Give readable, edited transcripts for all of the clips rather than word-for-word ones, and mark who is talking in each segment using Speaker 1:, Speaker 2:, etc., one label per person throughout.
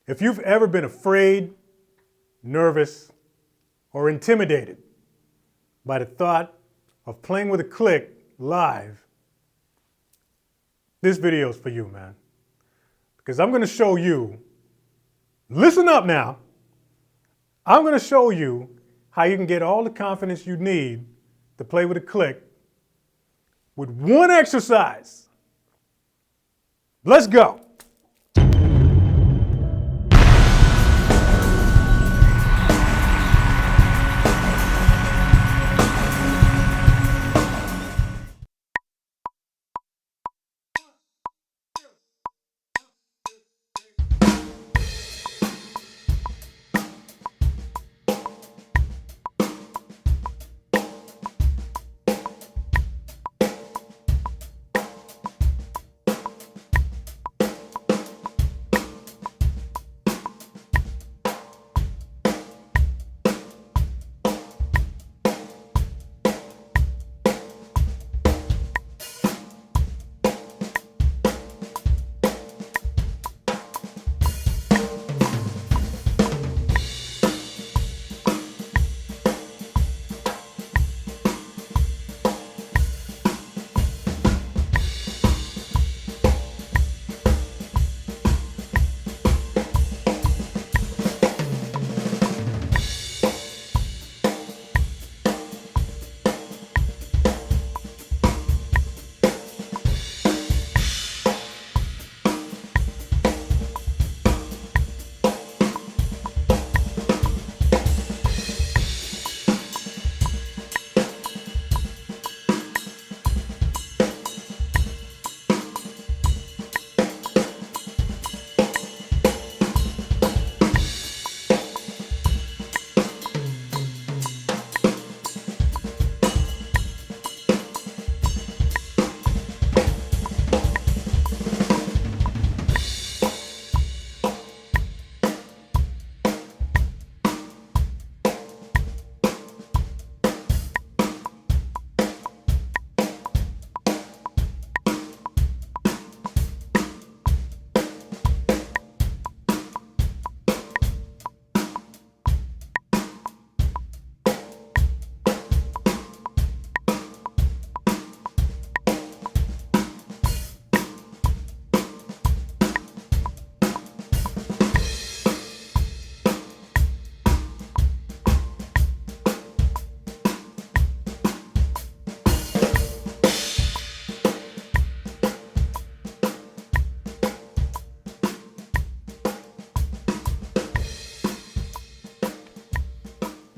Speaker 1: If you've ever been afraid, nervous, or intimidated by the thought of playing with a click live, this video is for you, man. Because I'm going to show you, listen up now, I'm going to show you how you can get all the confidence you need to play with a click with one exercise. Let's go.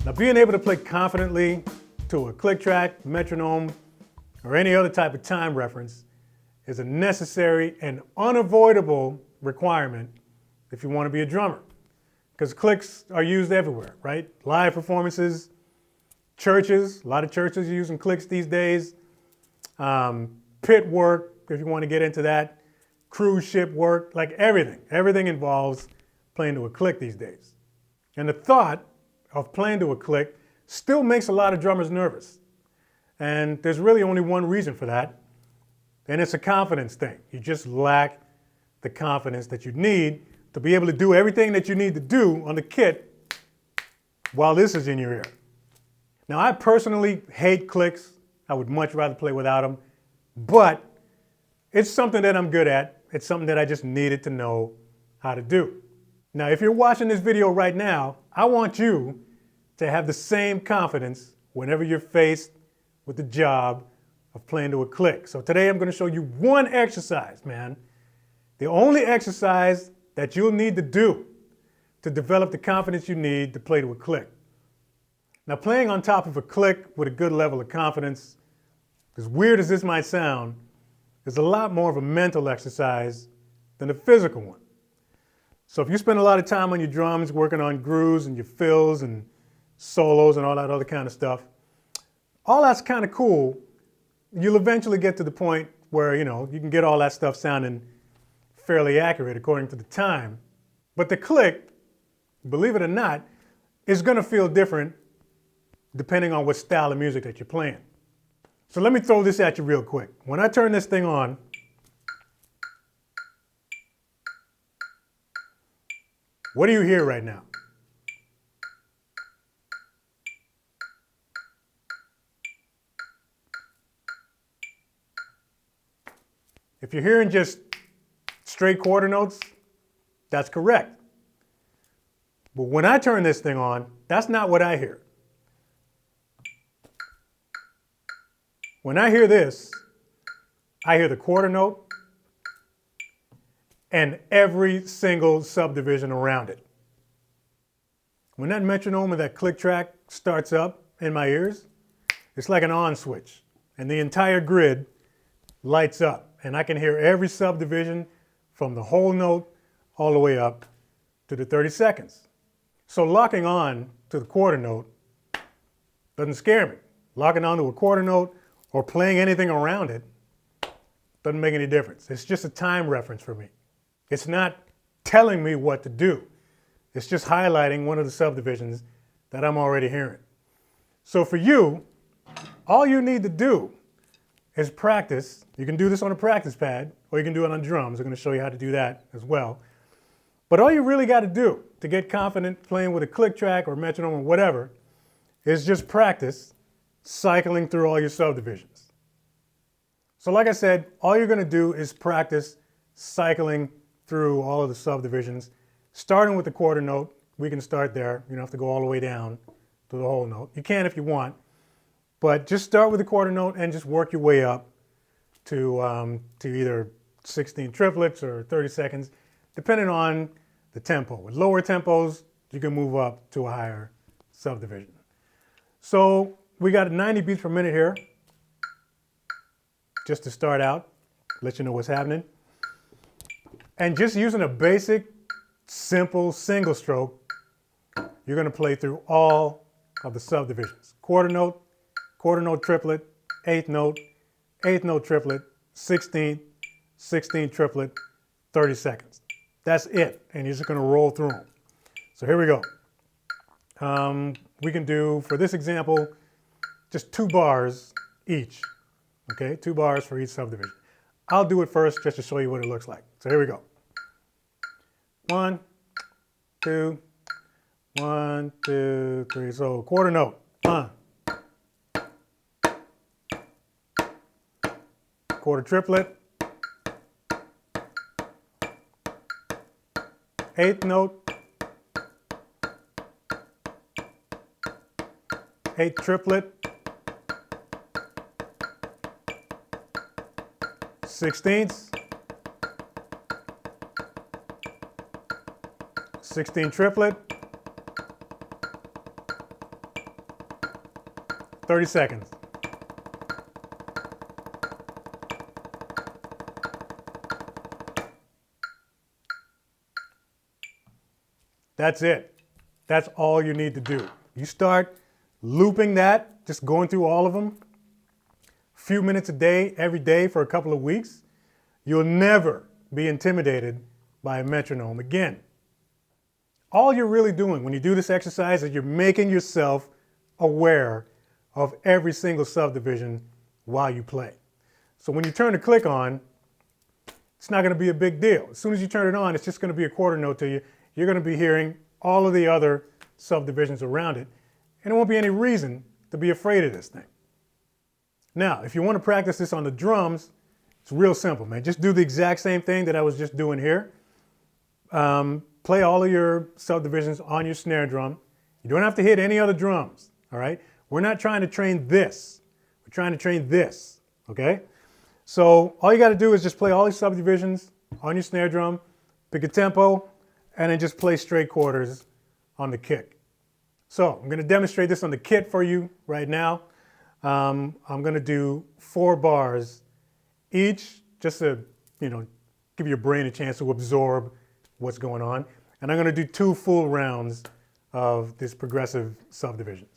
Speaker 1: Now, being able to play confidently to a click track, metronome, or any other type of time reference is a necessary and unavoidable requirement if you want to be a drummer. Because clicks are used everywhere, right? Live performances, churches, a lot of churches are using clicks these days. Pit work, if you want to get into that, cruise ship work, like everything. Everything involves playing to a click these days. And the thought of playing to a click still makes a lot of drummers nervous. And there's really only one reason for that, and it's a confidence thing. You just lack the confidence that you need to be able to do everything that you need to do on the kit while this is in your ear. Now, I personally hate clicks. I would much rather play without them, but it's something that I'm good at. It's something that I just needed to know how to do. Now, if you're watching this video right now, I want you to have the same confidence whenever you're faced with the job of playing to a click. So today I'm going to show you one exercise, man. The only exercise that you'll need to do to develop the confidence you need to play to a click. Now, playing on top of a click with a good level of confidence, as weird as this might sound, is a lot more of a mental exercise than a physical one. So if you spend a lot of time on your drums, working on grooves and your fills and solos and all that other kind of stuff, all that's kind of cool. You'll eventually get to the point where, you can get all that stuff sounding fairly accurate according to the time. But the click, believe it or not, is going to feel different depending on what style of music that you're playing. So let me throw this at you real quick. When I turn this thing on, What do you hear right now? If you're hearing just straight quarter notes, that's correct. But when I turn this thing on, that's not what I hear. When I hear this, I hear the quarter note and every single subdivision around it. When that metronome or that click track starts up in my ears, it's like an on switch, and the entire grid lights up, and I can hear every subdivision from the whole note all the way up to the 30 seconds. So locking on to the quarter note doesn't scare me. Locking on to a quarter note or playing anything around it doesn't make any difference. It's just a time reference for me. It's not telling me what to do. It's just highlighting one of the subdivisions that I'm already hearing. So for you, all you need to do is practice. You can do this on a practice pad, or you can do it on drums. I'm going to show you how to do that as well. But all you really got to do to get confident playing with a click track or metronome or whatever is just practice cycling through all your subdivisions. So like I said, all you're going to do is practice cycling through all of the subdivisions, starting with the quarter note. We can start there. You don't have to go all the way down to the whole note. You can if you want, but just start with the quarter note and just work your way up to either 16 triplets or 30 seconds, depending on the tempo. With lower tempos, you can move up to a higher subdivision. So we got 90 beats per minute here, just to start out, let you know what's happening. And just using a basic, simple single stroke, you're going to play through all of the subdivisions. Quarter note triplet, eighth note triplet, 16th, 16th triplet, 30 seconds. That's it, and you're just going to roll through them. So here we go. We can do, for this example, just 2 bars each. Okay, 2 bars for each subdivision. I'll do it first just to show you what it looks like. So here we go. 1, 2, 1, 2, 3. So quarter note. 1. Quarter triplet. Eighth note. Eighth triplet. 16ths. 16 triplet. 30 seconds. That's it. That's all you need to do. You start looping that, just going through all of them, a few minutes a day, every day for a couple of weeks. You'll never be intimidated by a metronome again. All you're really doing when you do this exercise is you're making yourself aware of every single subdivision while you play. So when you turn the click on, it's not going to be a big deal. As soon as you turn it on, it's just going to be a quarter note to you. You're going to be hearing all of the other subdivisions around it, and there won't be any reason to be afraid of this thing. Now, if you want to practice this on the drums, it's real simple, man. Just do the exact same thing that I was just doing here. Play all of your subdivisions on your snare drum. You don't have to hit any other drums, all right? We're not trying to train this. We're trying to train this, okay? So all you got to do is just play all these subdivisions on your snare drum, pick a tempo, and then just play straight quarters on the kick. So I'm going to demonstrate this on the kit for you right now. I'm going to do 4 bars each, just to give your brain a chance to absorb what's going on. And I'm going to do 2 full rounds of this progressive subdivisions.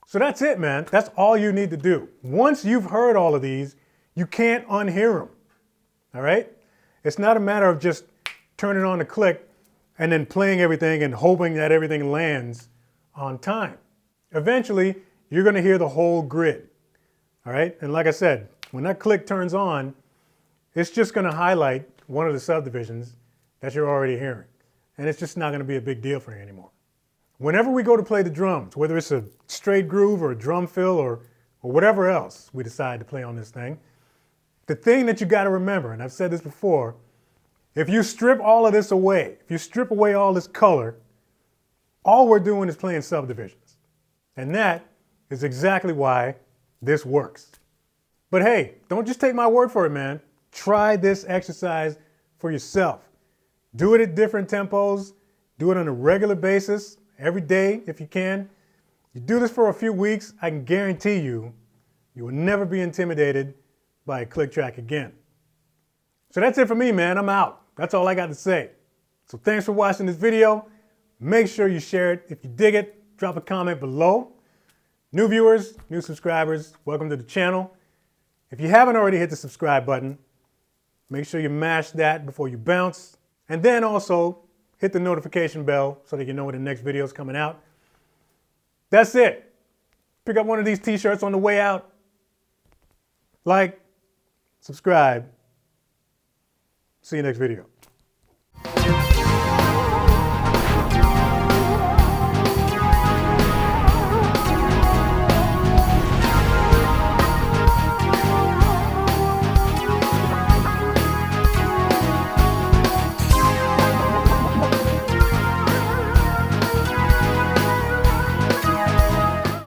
Speaker 1: So that's it, man. That's all you need to do. Once you've heard all of these, you can't unhear them. All right? It's not a matter of just turning on the click and then playing everything and hoping that everything lands on time. Eventually, you're going to hear the whole grid. All right? And like I said, when that click turns on, it's just going to highlight one of the subdivisions that you're already hearing. And it's just not going to be a big deal for you anymore. Whenever we go to play the drums, whether it's a straight groove or a drum fill or whatever else we decide to play on this thing, the thing that you got to remember, and I've said this before, if you strip all of this away, if you strip away all this color, all we're doing is playing subdivisions. And that is exactly why this works. But hey, don't just take my word for it, man. Try this exercise for yourself. Do it at different tempos. Do it on a regular basis. Every day, if you can. You do this for a few weeks, I can guarantee you, you will never be intimidated by a click track again. So that's it for me, man. I'm out. That's all I got to say. So thanks for watching this video. Make sure you share it. If you dig it, drop a comment below. New viewers, new subscribers, welcome to the channel. If you haven't already hit the subscribe button, make sure you mash that before you bounce. And then also, hit the notification bell so that you know when the next video is coming out. That's it. Pick up one of these t-shirts on the way out. Like, subscribe. See you next video.